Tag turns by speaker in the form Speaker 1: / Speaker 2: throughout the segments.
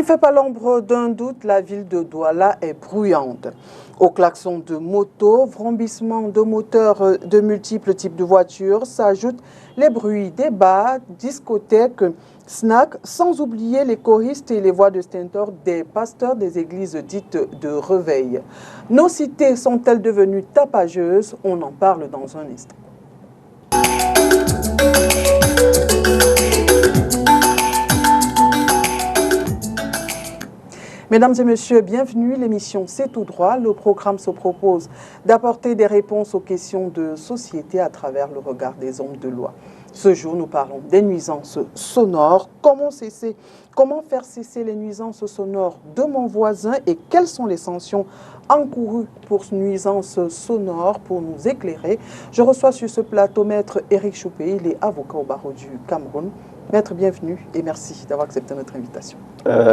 Speaker 1: fait pas l'ombre d'un doute, la ville de Douala est bruyante. Au klaxon de moto, vrombissement de moteurs de multiples types de voitures, s'ajoutent les bruits des bars, discothèques, snacks, sans oublier les choristes et les voix de stentor des pasteurs des églises dites de réveil. Nos cités sont-elles devenues tapageuses? On en parle dans un instant. Mesdames et messieurs, bienvenue. L'émission C'est tout droit. Le programme se propose d'apporter des réponses aux questions de société à travers le regard des hommes de loi. Ce jour, nous parlons des nuisances sonores. Comment faire cesser les nuisances sonores de mon voisin et quelles sont les sanctions encourues pour nuisances sonores? Pour nous éclairer, je reçois sur ce plateau Maître Éric Choupé, il est avocat au barreau du Cameroun. Maître, bienvenue et merci d'avoir accepté notre invitation.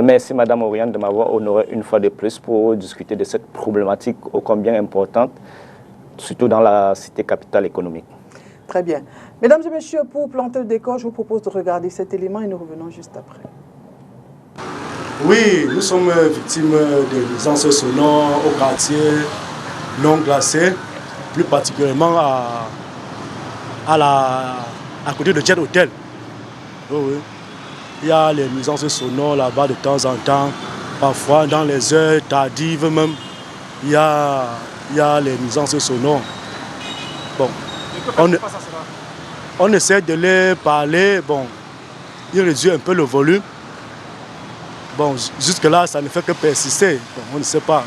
Speaker 2: Merci Madame Oriane de m'avoir honoré une fois de plus pour discuter de cette problématique ô combien importante, surtout dans la cité capitale économique.
Speaker 1: Très bien. Mesdames et messieurs, pour planter le décor, je vous propose de regarder cet élément et nous revenons juste après.
Speaker 3: Oui, nous sommes victimes de nuisances sonores au quartier non classé, plus particulièrement à côté de Jet Hotel. Oh oui. Il y a les nuisances sonores là-bas de temps en temps. Parfois, dans les heures tardives même, il y a les nuisances sonores. Bon, on essaie de les parler. Bon, ils réduisent un peu le volume. Bon, jusque-là, ça ne fait que persister. Bon, on ne sait pas.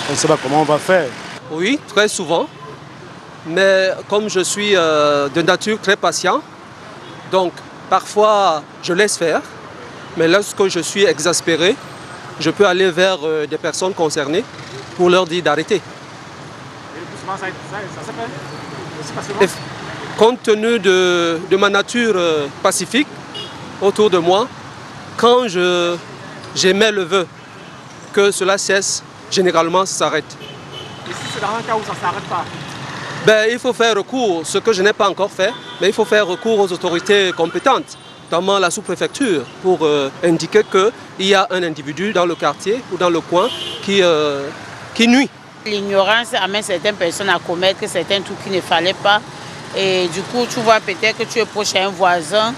Speaker 3: On ne sait pas comment on va faire.
Speaker 4: Oui, très souvent. Mais comme je suis de nature très patient, donc parfois, je laisse faire, mais lorsque je suis exaspéré, je peux aller vers des personnes concernées pour leur dire d'arrêter. Et souvent, ça se fait? Compte tenu de ma nature pacifique autour de moi, quand j'émets le vœu que cela cesse, généralement, ça s'arrête. Et si c'est dans un cas où ça ne s'arrête pas? Il faut faire recours, ce que je n'ai pas encore fait, mais il faut faire recours aux autorités compétentes, notamment la sous-préfecture, pour indiquer qu'il y a un individu dans le quartier ou dans le coin qui nuit.
Speaker 5: L'ignorance amène certaines personnes à commettre certains trucs qu'il ne fallait pas. Et du coup, tu vois peut-être que tu es proche à un voisin,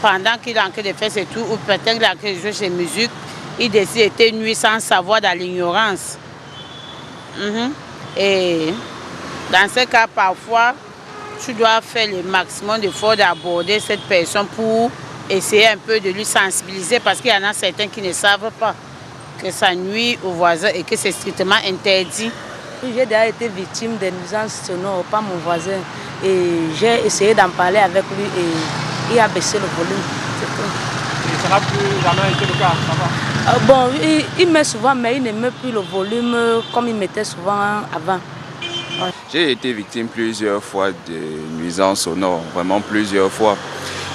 Speaker 5: pendant qu'il est en train de faire ses tours, ou peut-être qu'il est en train de jouer ses musiques, il décide de te nuire sans savoir dans l'ignorance. Et dans ce cas, parfois, tu dois faire le maximum d'efforts d'aborder cette personne pour essayer un peu de lui sensibiliser parce qu'il y en a certains qui ne savent pas que ça nuit aux voisins et que c'est strictement interdit.
Speaker 6: J'ai déjà été victime des nuisances sonores, pas mon voisin. Et j'ai essayé d'en parler avec lui et il a baissé le volume.
Speaker 4: Et ça n'a plus jamais été le cas, ça va?
Speaker 6: Bon, il met souvent, mais il ne met plus le volume comme il mettait souvent avant.
Speaker 7: J'ai été victime plusieurs fois de nuisances sonores, vraiment plusieurs fois.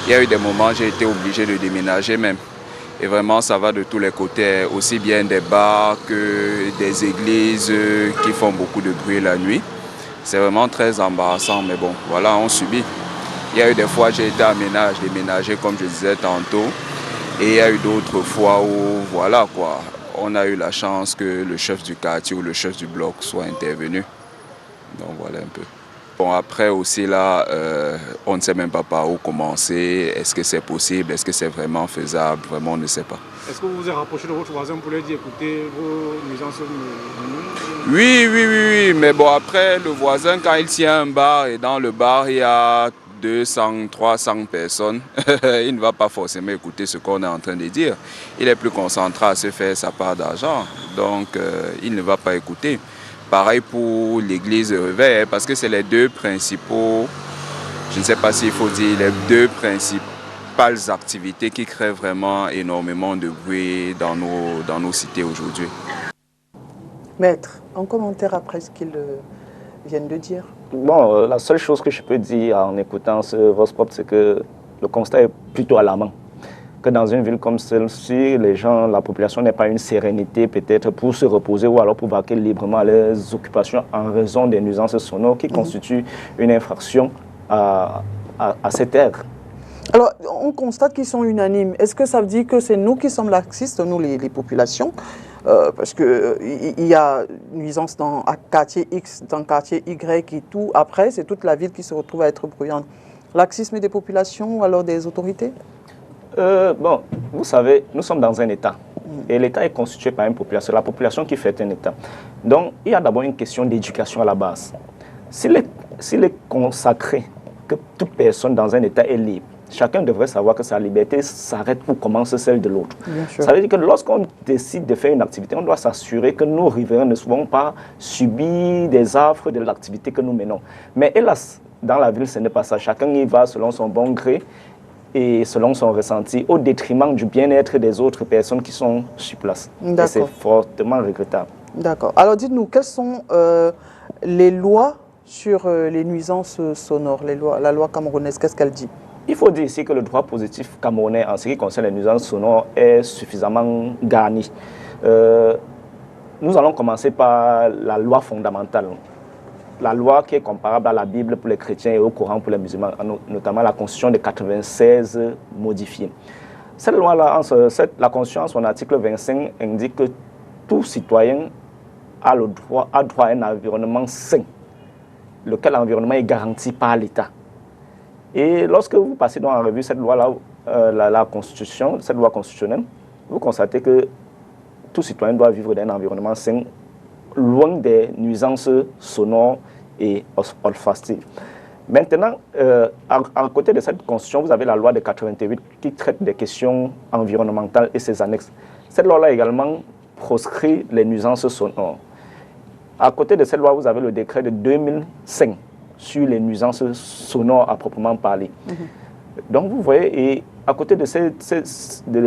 Speaker 7: Il y a eu des moments où j'ai été obligé de déménager même. Et vraiment, ça va de tous les côtés, aussi bien des bars que des églises qui font beaucoup de bruit la nuit. C'est vraiment très embarrassant, mais bon, voilà, on subit. Il y a eu des fois où j'ai été déménagé comme je disais tantôt. Et il y a eu d'autres fois où, voilà quoi, on a eu la chance que le chef du quartier ou le chef du bloc soit intervenu. Donc voilà un peu. Bon, après aussi là, on ne sait même pas par où commencer. Est-ce que c'est possible? Est-ce que c'est vraiment faisable? Vraiment, on ne sait pas.
Speaker 8: Est-ce que vous vous êtes rapproché de votre voisin pour lui dire écoutez, vos nuisances?
Speaker 7: Oui. Mais bon, après, le voisin, quand il tient un bar et dans le bar, il y a 200, 300 personnes, il ne va pas forcément écouter ce qu'on est en train de dire. Il est plus concentré à se faire sa part d'argent. Donc, il ne va pas écouter. Pareil pour l'église Réveil, parce que c'est les deux principaux, je ne sais pas s'il faut dire, les deux principales activités qui créent vraiment énormément de bruit dans nos cités aujourd'hui.
Speaker 1: Maître, un commentaire après ce qu'ils viennent de dire?
Speaker 2: Bon, la seule chose que je peux dire en écoutant ce vox pop, c'est que le constat est plutôt alarmant. Que dans une ville comme celle-ci, la population n'a pas une sérénité peut-être pour se reposer ou alors pour vaquer librement à leurs occupations en raison des nuisances sonores qui constituent une infraction à cette ère.
Speaker 1: Alors, on constate qu'ils sont unanimes. Est-ce que ça veut dire que c'est nous qui sommes laxistes, nous les populations? Parce qu'il y a nuisance dans un quartier X, dans le quartier Y et tout. Après, c'est toute la ville qui se retrouve à être bruyante. Laxisme des populations ou alors des autorités?
Speaker 2: Bon, vous savez, nous sommes dans un État. Et l'État est constitué par une population. La population qui fait un État. Donc, il y a d'abord une question d'éducation à la base. S'il est consacré que toute personne dans un État est libre, chacun devrait savoir que sa liberté s'arrête où commence celle de l'autre. Ça veut dire que lorsqu'on décide de faire une activité, on doit s'assurer que nos riverains ne vont pas subir des affres de l'activité que nous menons. Mais hélas, dans la ville, ce n'est pas ça. Chacun y va selon son bon gré et selon son ressenti, au détriment du bien-être des autres personnes qui sont sur place. Et c'est fortement regrettable.
Speaker 1: D'accord. Alors dites-nous, quelles sont les lois sur les nuisances sonores, la loi camerounaise, qu'est-ce qu'elle dit?
Speaker 2: Il faut dire ici que le droit positif camerounais en ce qui concerne les nuisances sonores est suffisamment garni. Nous allons commencer par la loi fondamentale. La loi qui est comparable à la Bible pour les chrétiens et au Coran pour les musulmans, notamment la Constitution de 96 modifiée. Cette loi-là, la Constitution, en son article 25, indique que tout citoyen a droit à un environnement sain, lequel environnement est garanti par l'État. Et lorsque vous passez donc en revue cette loi-là, la Constitution, cette loi constitutionnelle, vous constatez que tout citoyen doit vivre dans un environnement sain, loin des nuisances sonores et olfactives. Maintenant, à côté de cette Constitution, vous avez la loi de 88 qui traite des questions environnementales et ses annexes. Cette loi-là également proscrit les nuisances sonores. À côté de cette loi, vous avez le décret de 2005 sur les nuisances sonores à proprement parler. Donc vous voyez, et à côté de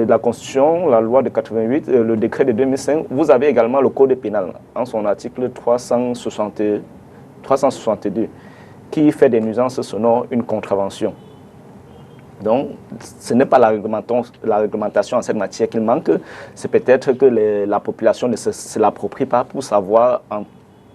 Speaker 2: la Constitution, la loi de 88, le décret de 2005, vous avez également le Code pénal, en son article 362, qui fait des nuisances sonores une contravention. Donc, ce n'est pas la réglementation en cette matière qu'il manque, c'est peut-être que la population ne se l'approprie pas pour savoir, en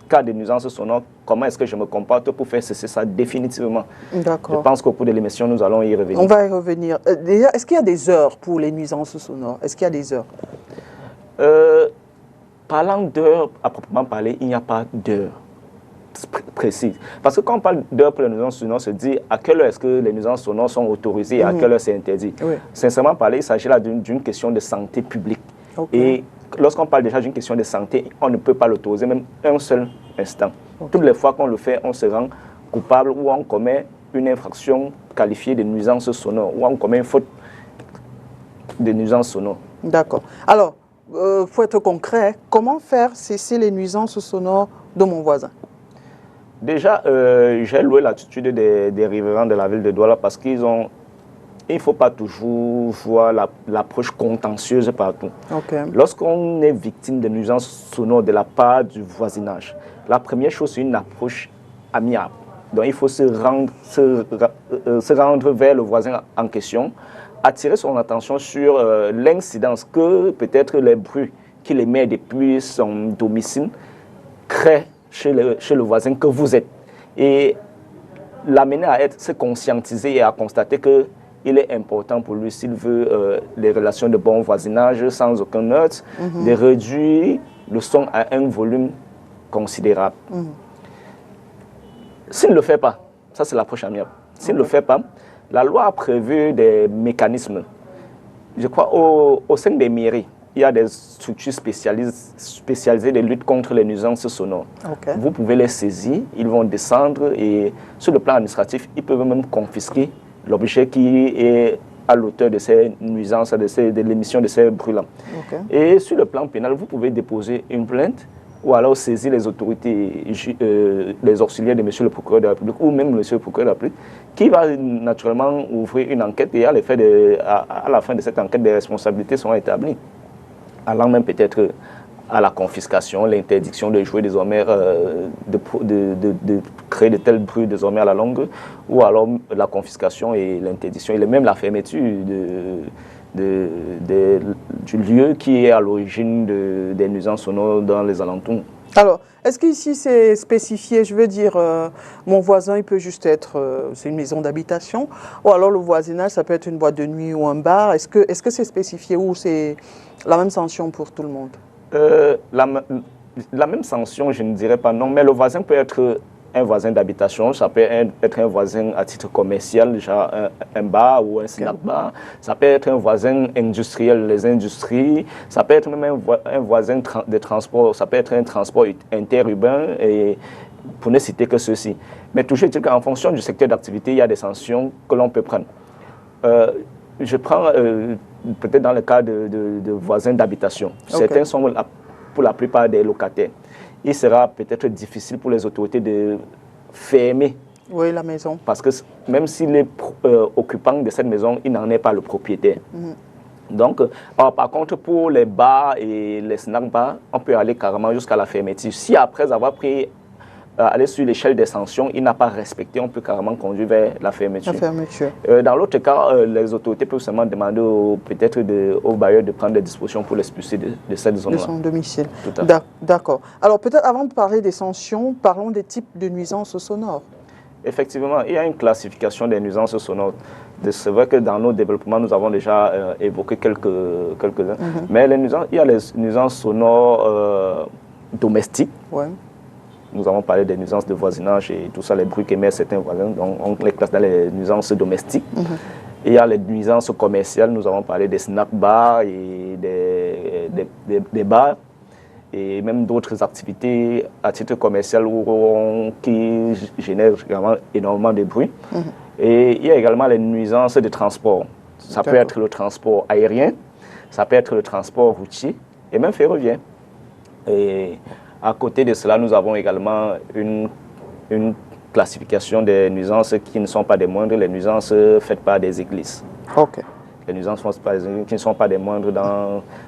Speaker 2: cas de nuisances sonores, comment est-ce que je me comporte pour faire cesser ça définitivement.
Speaker 1: D'accord.
Speaker 2: Je pense qu'au cours de l'émission, nous allons y revenir.
Speaker 1: On va y revenir. Déjà, est-ce qu'il y a des heures pour les nuisances sonores? Est-ce qu'il y a des heures?
Speaker 2: Parlant d'heures, à proprement parler, il n'y a pas d'heure précise. Parce que quand on parle d'heures pour les nuisances sonores, on se dit à quelle heure est-ce que les nuisances sonores sont autorisées et à quelle heure c'est interdit. Oui. Sincèrement parler, il s'agit là d'une question de santé publique. Et lorsqu'on parle déjà d'une question de santé, on ne peut pas l'autoriser même un seul instant. Toutes les fois qu'on le fait, on se rend coupable ou on commet une infraction qualifiée de nuisance sonore ou on commet une faute de nuisance sonore.
Speaker 1: D'accord. Alors, pour être concret, comment faire cesser les nuisances sonores de mon voisin?
Speaker 2: Déjà, j'ai loué l'attitude des riverains de la ville de Douala parce qu'il ne faut pas toujours voir l'approche contentieuse partout. Lorsqu'on est victime de nuisances sonores de la part du voisinage, la première chose, c'est une approche amiable. Donc, il faut se rendre vers le voisin en question, attirer son attention sur l'incidence que peut-être les bruits qu'il émet depuis son domicile créent chez le voisin que vous êtes. Et l'amener à se conscientiser et à constater qu'il est important pour lui, s'il veut les relations de bon voisinage sans aucun heurts, de réduire le son à un volume considérable. S'il ne le fait pas, ça c'est l'approche amiable. S'il ne le fait pas, la loi a prévu des mécanismes. Je crois au sein des mairies, il y a des structures spécialisées de lutte contre les nuisances sonores. Vous pouvez les saisir, ils vont descendre et sur le plan administratif, ils peuvent même confisquer l'objet qui est à l'auteur de ces nuisances, de l'émission de ces bruits-là. Et sur le plan pénal, vous pouvez déposer une plainte ou alors saisir les autorités, les auxiliaires de monsieur le procureur de la République ou même monsieur le procureur de la République, qui va naturellement ouvrir une enquête et à la fin de cette enquête, des responsabilités seront établies, allant même peut-être à la confiscation, l'interdiction de jouer désormais, de créer de tels bruits désormais à la longue, ou alors la confiscation et l'interdiction, et même la fermeture du lieu qui est à l'origine des nuisances sonores dans les alentours.
Speaker 1: Alors, est-ce qu'ici c'est spécifié, je veux dire, mon voisin, il peut juste être, c'est une maison d'habitation, ou alors le voisinage, ça peut être une boîte de nuit ou un bar. Est-ce que c'est spécifié ou c'est la même sanction pour tout le monde?
Speaker 2: La même sanction, je ne dirais pas non, mais le voisin peut être un voisin d'habitation, ça peut être un voisin à titre commercial, genre un bar ou un snack bar, ça peut être un voisin industriel, les industries, ça peut être même un voisin de transport, ça peut être un transport interurbain, et pour ne citer que ceci. Mais toujours est-il qu'en fonction du secteur d'activité, il y a des sanctions que l'on peut prendre. Je prends peut-être dans le cas de voisins d'habitation. Certains sont pour la plupart des locataires. Il sera peut-être difficile pour les autorités de fermer.
Speaker 1: Oui, la maison.
Speaker 2: Parce que même s'il est occupant de cette maison, il n'en est pas le propriétaire. Donc, par contre, pour les bars et les snack bars, on peut aller carrément jusqu'à la fermeture. Si après avoir pris aller sur l'échelle des sanctions, il n'a pas respecté, on peut carrément conduire vers la fermeture.
Speaker 1: La fermeture.
Speaker 2: Dans l'autre cas, les autorités peuvent seulement demander peut-être au bailleur de prendre des dispositions pour l'expulser de cette zone-là.
Speaker 1: De son domicile.
Speaker 2: Tout à fait.
Speaker 1: D'accord. Alors peut-être avant de parler des sanctions, parlons des types de nuisances sonores.
Speaker 2: Effectivement, il y a une classification des nuisances sonores. C'est vrai que dans nos développements, nous avons déjà évoqué quelques-uns. Mais il y a les nuisances sonores domestiques.
Speaker 1: Ouais.
Speaker 2: Nous avons parlé des nuisances de voisinage et tout ça, les bruits qu'émettent certains voisins. Donc, on les classe dans les nuisances domestiques. Et il y a les nuisances commerciales. Nous avons parlé des snack bars et des bars et même d'autres activités à titre commercial qui génèrent vraiment énormément de bruit. Et il y a également les nuisances de transport. Ça peut être le transport aérien, ça peut être le transport routier et même ferroviaire. Et à côté de cela, nous avons également une classification des nuisances qui ne sont pas des moindres, les nuisances faites par des églises.
Speaker 1: Ok.
Speaker 2: Les nuisances qui ne sont pas des moindres.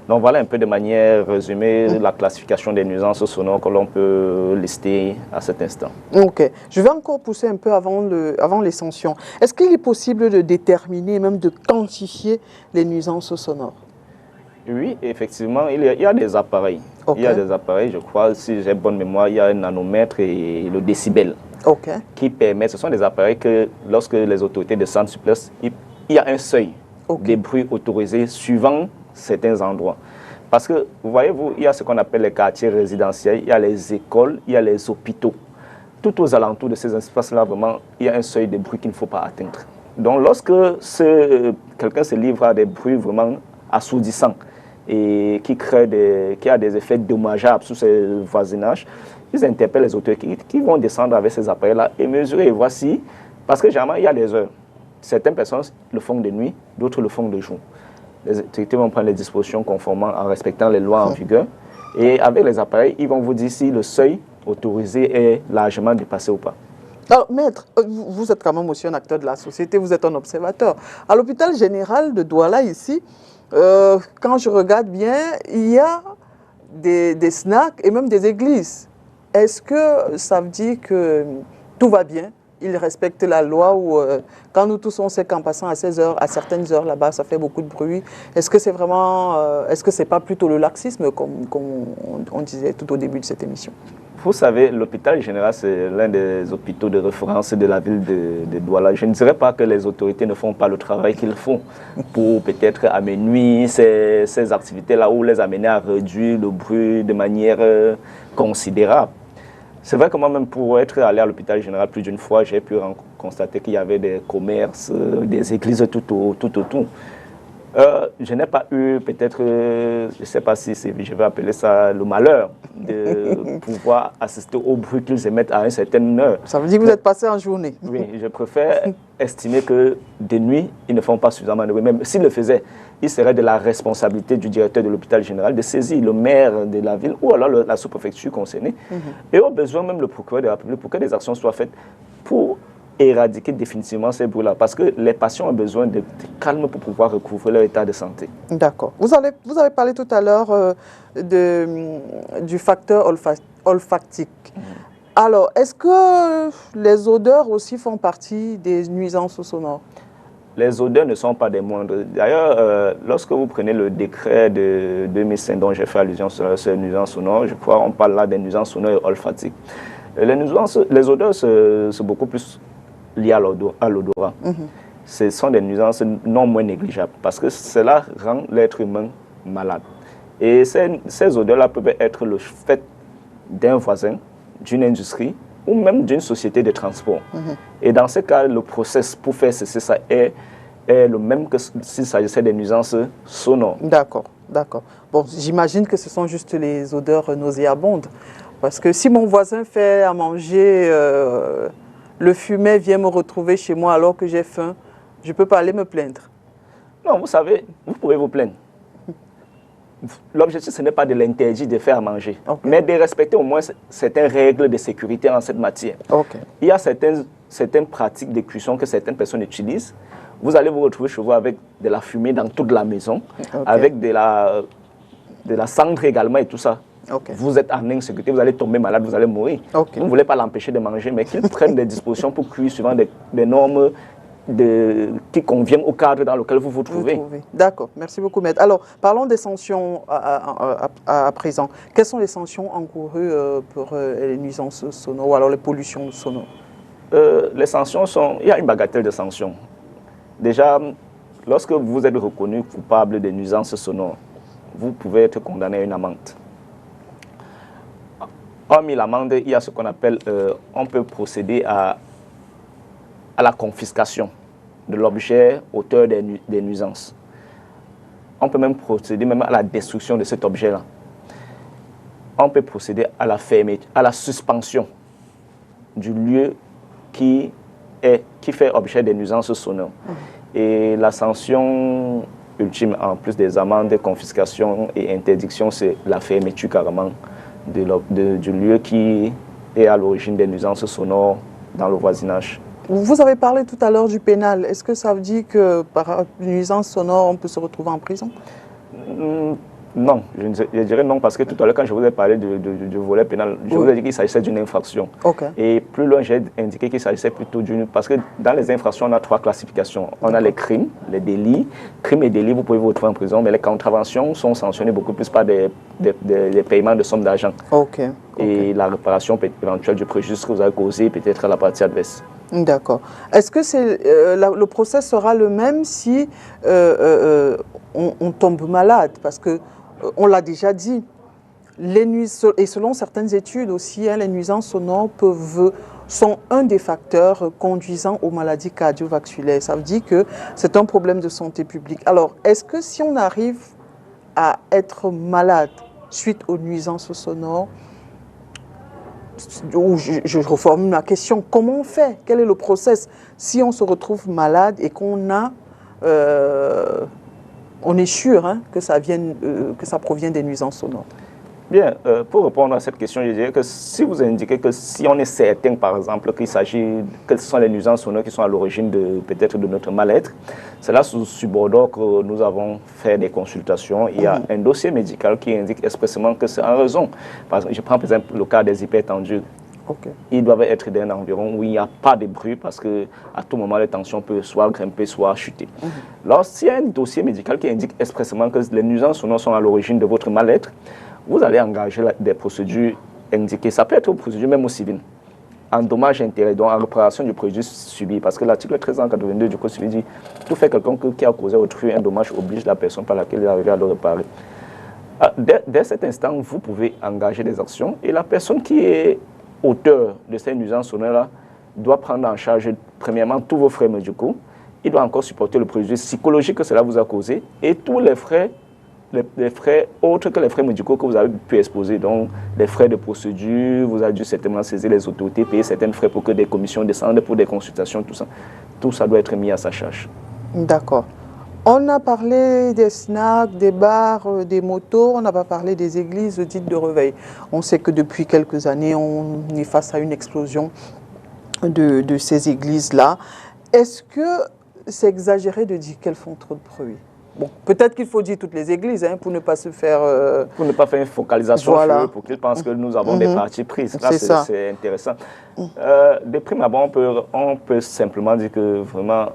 Speaker 2: Donc voilà un peu de manière résumée la classification des nuisances sonores que l'on peut lister à cet instant.
Speaker 1: Ok. Je vais encore pousser un peu avant les sanctions. Est-ce qu'il est possible de déterminer, même de quantifier les nuisances sonores?
Speaker 2: Oui, effectivement, il y a des appareils. Il y a des appareils, je crois, si j'ai bonne mémoire, il y a un nanomètre et le décibel qui permettent, ce sont des appareils que lorsque les autorités descendent sur place, il y a un seuil des bruits autorisés suivant certains endroits. Parce que, vous voyez-vous, il y a ce qu'on appelle les quartiers résidentiels, il y a les écoles, il y a les hôpitaux. Tout aux alentours de ces espaces-là, vraiment, il y a un seuil de bruit qu'il ne faut pas atteindre. Donc, lorsque quelqu'un se livre à des bruits vraiment assourdissants, et qui a des effets dommageables sur ces voisinages, ils interpellent les autorités qui vont descendre avec ces appareils-là et mesurer. Et voici, parce que généralement, il y a des heures. Certaines personnes le font de nuit, d'autres le font de jour. Les autorités vont prendre les dispositions conformément en respectant les lois en vigueur. Et avec les appareils, ils vont vous dire si le seuil autorisé est largement dépassé ou pas.
Speaker 1: Alors, maître, vous êtes quand même aussi un acteur de la société, vous êtes un observateur. À l'hôpital général de Douala, ici, quand je regarde bien, il y a des snacks et même des églises. Est-ce que ça veut dire que tout va bien? Ils respectent la loi ou quand nous tous on sait qu'en passant à 16 heures, à certaines heures là-bas, ça fait beaucoup de bruit. Est-ce que c'est vraiment, est-ce que c'est pas plutôt le laxisme comme on disait tout au début de cette émission?
Speaker 2: Vous savez, l'hôpital général, c'est l'un des hôpitaux de référence de la ville de Douala. Je ne dirais pas que les autorités ne font pas le travail qu'ils font pour peut-être amenuire ces activités-là ou les amener à réduire le bruit de manière considérable. C'est vrai que moi-même, pour être allé à l'hôpital général plus d'une fois, j'ai pu constater qu'il y avait des commerces, des églises tout autour. Je n'ai pas eu peut-être, je ne sais pas si je vais appeler ça le malheur, de pouvoir assister au bruit qu'ils émettent à une certaine heure.
Speaker 1: Ça veut dire que vous êtes passé en journée.
Speaker 2: Oui, je préfère estimer que de nuit, ils ne font pas suffisamment de bruit. Même s'ils le faisaient, il serait de la responsabilité du directeur de l'hôpital général de saisir le maire de la ville ou alors la sous-préfecture concernée. Et au besoin même le procureur de la République pour que des actions soient faites pour éradiquer définitivement ces bruits-là. Parce que les patients ont besoin de calme pour pouvoir recouvrer leur état de santé.
Speaker 1: D'accord. Vous avez parlé tout à l'heure du facteur olfactique. Alors, est-ce que les odeurs aussi font partie des nuisances sonores?
Speaker 2: les odeurs ne sont pas des moindres. D'ailleurs, lorsque vous prenez le décret de 2005 dont j'ai fait allusion sur les nuisances sonores, je crois qu'on parle là des nuisances sonores et olfactiques. Les odeurs, c'est beaucoup plus lié à l'odorat. Ce sont des nuisances non moins négligeables parce que cela rend l'être humain malade. Et ces odeurs-là peuvent être le fait d'un voisin, d'une industrie ou même d'une société de transport. Et dans ce cas, le process pour faire cesser ça est le même que s'il s'agissait des nuisances sonores.
Speaker 1: D'accord, d'accord. Bon, j'imagine que ce sont juste les odeurs nauséabondes. Parce que si mon voisin fait à manger, le fumet vient me retrouver chez moi alors que j'ai faim, je ne peux pas aller me plaindre.
Speaker 2: Non, vous savez, vous pouvez vous plaindre. L'objectif, ce n'est pas de l'interdire de faire à manger, mais de respecter au moins certaines règles de sécurité en cette matière. Il y a certaines pratiques de cuisson que certaines personnes utilisent. Vous allez vous retrouver chez vous avec de la fumée dans toute la maison, avec de la cendre également et tout ça. Vous êtes en insécurité, vous allez tomber malade, vous allez mourir. Vous ne voulez pas l'empêcher de manger, mais qu'ils prennent des dispositions pour cuire suivant des normes qui conviennent au cadre dans lequel vous vous trouvez.
Speaker 1: D'accord, merci beaucoup, maître. Alors, parlons des sanctions à présent. Quelles sont les sanctions encourues pour les nuisances sonores ou alors les pollutions sonores?
Speaker 2: Les sanctions sont... Il y a une bagatelle de sanctions. Déjà, lorsque vous êtes reconnu coupable de nuisances sonores, vous pouvez être condamné à une amende. Hormis l'amende, il y a ce qu'on appelle... on peut procéder à la confiscation de l'objet auteur des nuisances. On peut même procéder à la destruction de cet objet-là. On peut procéder à la fermeture, à la suspension du lieu qui fait objet des nuisances sonores. Et la sanction ultime, en plus des amendes, confiscation et interdiction, c'est la fermeture carrément du lieu qui est à l'origine des nuisances sonores dans le voisinage.
Speaker 1: Vous avez parlé tout à l'heure du pénal. Est-ce que ça veut dire que par nuisance sonore, on peut se retrouver en prison?
Speaker 2: Non, je dirais non, parce que tout à l'heure, quand je vous ai parlé du volet pénal, je vous ai dit qu'il s'agissait d'une infraction. Et plus loin, j'ai indiqué qu'il s'agissait plutôt d'une... Parce que dans les infractions, on a 3 classifications. On a les crimes, les délits. Crimes et délits, vous pouvez vous retrouver en prison, mais les contraventions sont sanctionnées beaucoup plus par des paiements de sommes d'argent. Et la réparation éventuelle du préjudice que vous avez causé peut-être à la partie adverse.
Speaker 1: D'accord. Est-ce que le procès sera le même si on tombe malade? Parce que on l'a déjà dit, et selon certaines études aussi, les nuisances sonores sont un des facteurs conduisant aux maladies cardiovasculaires. Ça veut dire que c'est un problème de santé publique. Alors, est-ce que si on arrive à être malade suite aux nuisances sonores, je reformule ma question, comment on fait? Quel est le process si on se retrouve malade et qu'on a... on est sûr que ça provient des nuisances sonores?
Speaker 2: Bien, pour répondre à cette question, je dirais que si vous indiquez que si on est certain, par exemple, que ce sont les nuisances sonores qui sont à l'origine peut-être de notre mal-être, c'est là sous subordre que nous avons fait des consultations. Il y a un dossier médical qui indique expressément que c'est en raison. Par exemple, je prends par exemple le cas des hypertendus. Ils doivent être d'un environ où il n'y a pas de bruit parce qu'à tout moment, la tension peut soit grimper, soit chuter. Lorsqu'il y a un dossier médical qui indique expressément que les nuisances sonores sont à l'origine de votre mal-être, vous allez engager des procédures indiquées. Ça peut être une procédure même au civil, en dommages et intérêts, donc en réparation du préjudice subi. Parce que l'article 1382 du Code civil dit tout fait quelqu'un qui a causé autrui un dommage oblige la personne par laquelle il arrive à le réparer. Dès cet instant, vous pouvez engager des actions et la personne qui est auteur de ces nuisances sonores-là doit prendre en charge, premièrement, tous vos frais médicaux. Il doit encore supporter le préjudice psychologique que cela vous a causé et tous les frais autres que les frais médicaux que vous avez pu exposer, donc les frais de procédure, vous avez dû certainement saisir les autorités, payer certains frais pour que des commissions descendent, pour des consultations, tout ça doit être mis à sa charge.
Speaker 1: D'accord. On a parlé des snacks, des bars, des motos, on n'a pas parlé des églises dites de réveil. On sait que depuis quelques années, on est face à une explosion de ces églises-là. Est-ce que c'est exagéré de dire qu'elles font trop de bruit? Bon, peut-être qu'il faut dire toutes les églises pour ne pas se faire...
Speaker 2: Pour ne pas faire une focalisation sur eux, pour qu'ils pensent que nous avons des parties prises. Là, c'est intéressant. De prime abord, on peut simplement dire que vraiment,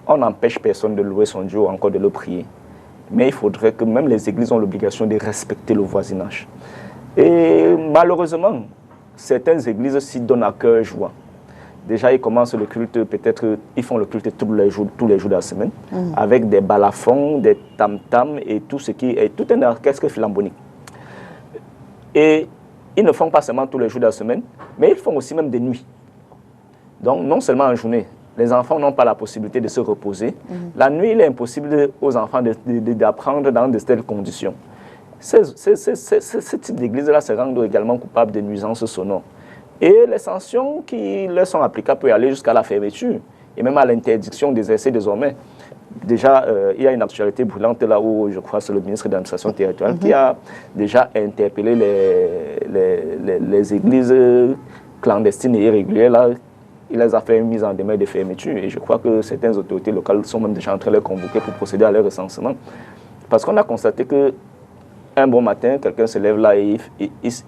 Speaker 2: on n'empêche personne de louer son Dieu ou encore de le prier. Mais il faudrait que même les églises ont l'obligation de respecter le voisinage. Et malheureusement, certaines églises s'y donnent à cœur joie. Déjà, ils commencent le culte, peut-être, ils font le culte tous les jours de la semaine, avec des balafons, des tam-tams et tout ce qui est tout un orchestre philharmonique. Et ils ne font pas seulement tous les jours de la semaine, mais ils font aussi même des nuits. Donc, non seulement en journée, les enfants n'ont pas la possibilité de se reposer. La nuit, il est impossible aux enfants d'apprendre dans de telles conditions. Ce type d'église-là se rendent également coupables de nuisances sonores. Et les sanctions qui leur sont applicables peuvent aller jusqu'à la fermeture et même à l'interdiction d'exercer désormais. Déjà, il y a une actualité brûlante là où, je crois, c'est le ministre de l'administration territoriale qui a déjà interpellé les églises clandestines et irrégulières. Là, il les a fait une mise en demeure de fermeture. Et je crois que certaines autorités locales sont même déjà en train de les convoquer pour procéder à leur recensement. Parce qu'on a constaté que un bon matin, quelqu'un se lève là et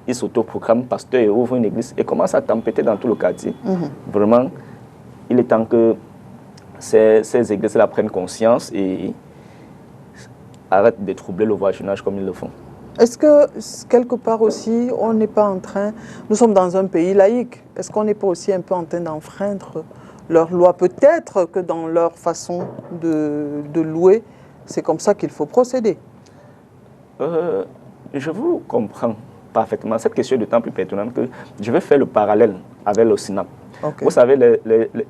Speaker 2: il s'autoproclame pasteur et ouvre une église et commence à tempêter dans tout le quartier. Vraiment, il est temps que ces églises-là prennent conscience et arrêtent de troubler le voisinage comme ils le font.
Speaker 1: Est-ce que, quelque part aussi, on n'est pas en train... Nous sommes dans un pays laïque. Est-ce qu'on n'est pas aussi un peu en train d'enfreindre leurs lois? Peut-être que dans leur façon de louer, c'est comme ça qu'il faut procéder.
Speaker 2: Je vous comprends parfaitement. Cette question est d'autant plus pertinente que je vais faire le parallèle avec le SNAP. Okay. Vous savez,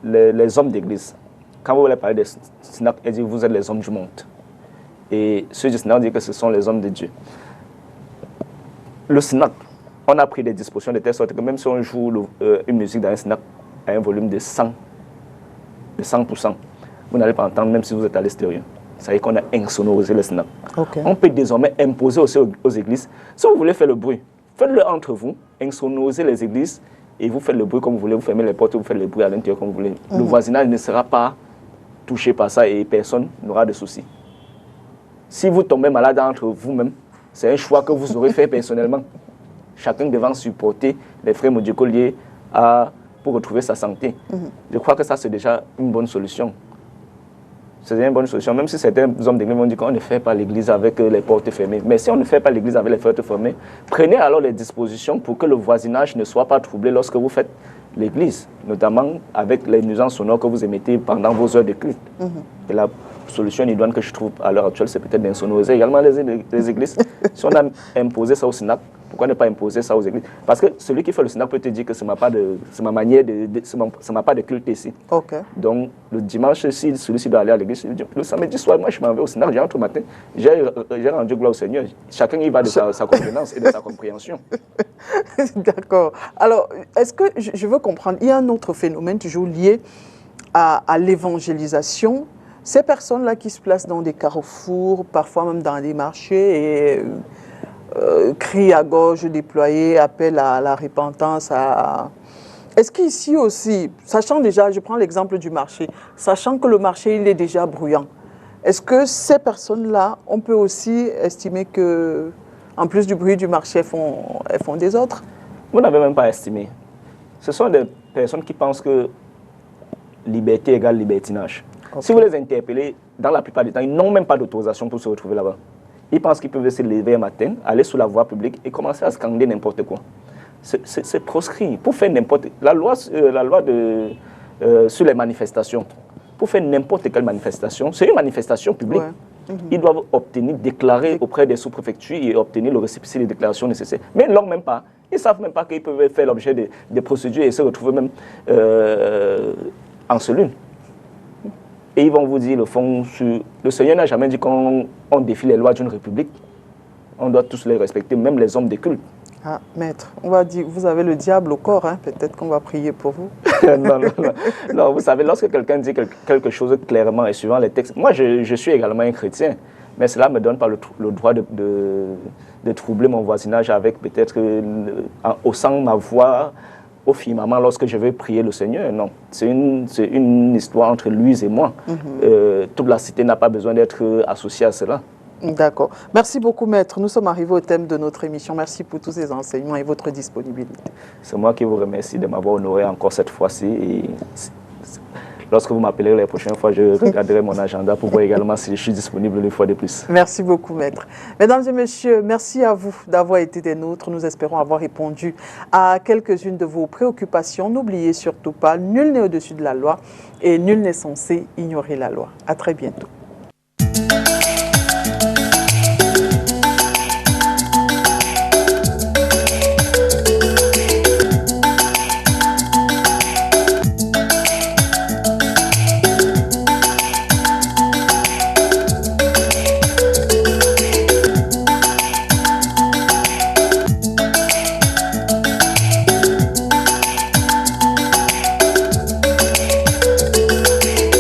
Speaker 2: les hommes d'église, quand vous voulez parler des SNAP, ils disent vous êtes les hommes du monde. Et ceux du SNAP disent que ce sont les hommes de Dieu. Le SNAP, on a pris des dispositions de telle sorte que même si on joue une musique dans un SNAP à un volume de 100%, vous n'allez pas entendre même si vous êtes à l'extérieur. Ça veut dire qu'on a insonorisé le SNAP. Okay. On peut désormais imposer aussi aux églises. Si vous voulez faire le bruit, faites-le entre vous, insonorisez les églises et vous faites le bruit comme vous voulez, vous fermez les portes, vous faites le bruit à l'intérieur comme vous voulez. Le voisinage ne sera pas touché par ça et personne n'aura de soucis. Si vous tombez malade entre vous-même, c'est un choix que vous aurez fait personnellement. Chacun devant supporter les frais médicaux liés pour retrouver sa santé. Je crois que ça, c'est déjà une bonne solution. C'est une bonne solution, même si certains hommes d'église vont dire qu'on ne fait pas l'église avec les portes fermées. Mais si on ne fait pas l'église avec les portes fermées, prenez alors les dispositions pour que le voisinage ne soit pas troublé lorsque vous faites l'église, notamment avec les nuisances sonores que vous émettez pendant vos heures de culte. Et la solution idoine que je trouve à l'heure actuelle, c'est peut-être d'insonoriser également les églises. Si on a imposé ça au SNAP, pourquoi ne pas imposer ça aux églises? Parce que celui qui fait le SNAP peut te dire que ce n'est ma manière ce n'est pas de culte ici. Okay. Donc le dimanche, si celui-ci doit aller à l'église, le samedi soir, moi je m'en vais au SNAP, j'ai rentre au matin, j'ai rendu gloire au Seigneur. Chacun y va de sa convenance et de sa compréhension.
Speaker 1: D'accord. Alors, est-ce que je veux comprendre, il y a un autre phénomène toujours lié à l'évangélisation. Ces personnes-là qui se placent dans des carrefours, parfois même dans des marchés, et crient à gorge déployée, appellent à la repentance. Est-ce qu'ici aussi, sachant déjà, je prends l'exemple du marché, sachant que le marché il est déjà bruyant, est-ce que ces personnes-là, on peut aussi estimer que, en plus du bruit du marché, elles font des autres?
Speaker 2: Vous n'avez même pas estimé. Ce sont des personnes qui pensent que liberté égale libertinage. Okay. Si vous les interpellez, dans la plupart du temps, ils n'ont même pas d'autorisation pour se retrouver là-bas. Ils pensent qu'ils peuvent se lever un matin, aller sur la voie publique et commencer à scander n'importe quoi. C'est proscrit. Pour faire n'importe... La loi sur les manifestations, pour faire n'importe quelle manifestation, c'est une manifestation publique. Ouais. Ils doivent déclarer auprès des sous-préfectures et obtenir le récépissé des déclarations nécessaires. Mais ils ne l'ont même pas. Ils ne savent même pas qu'ils peuvent faire l'objet de procédures et se retrouver même en cellule. Et ils vont vous dire, le Seigneur n'a jamais dit qu'on défie les lois d'une république. On doit tous les respecter, même les hommes de culte.
Speaker 1: Ah, maître, on va dire, vous avez le diable au corps, hein? Peut-être qu'on va prier pour vous.
Speaker 2: Non, vous savez, lorsque quelqu'un dit quelque chose clairement et suivant les textes, moi je suis également un chrétien, mais cela ne me donne pas le droit de troubler mon voisinage avec peut-être haussant ma voix au firmament lorsque je vais prier le Seigneur. Non, c'est une histoire entre lui et moi. Toute la cité n'a pas besoin d'être associée à cela.
Speaker 1: D'accord. Merci beaucoup, maître. Nous sommes arrivés au thème de notre émission. Merci pour tous ces enseignements et votre disponibilité.
Speaker 2: C'est moi qui vous remercie de m'avoir honoré encore cette fois-ci. lorsque vous m'appellerez les prochaines fois, je regarderai mon agenda pour voir également si je suis disponible une fois de plus.
Speaker 1: Merci beaucoup, maître. Mesdames et messieurs, merci à vous d'avoir été des nôtres. Nous espérons avoir répondu à quelques-unes de vos préoccupations. N'oubliez surtout pas, nul n'est au-dessus de la loi et nul n'est censé ignorer la loi. À très bientôt.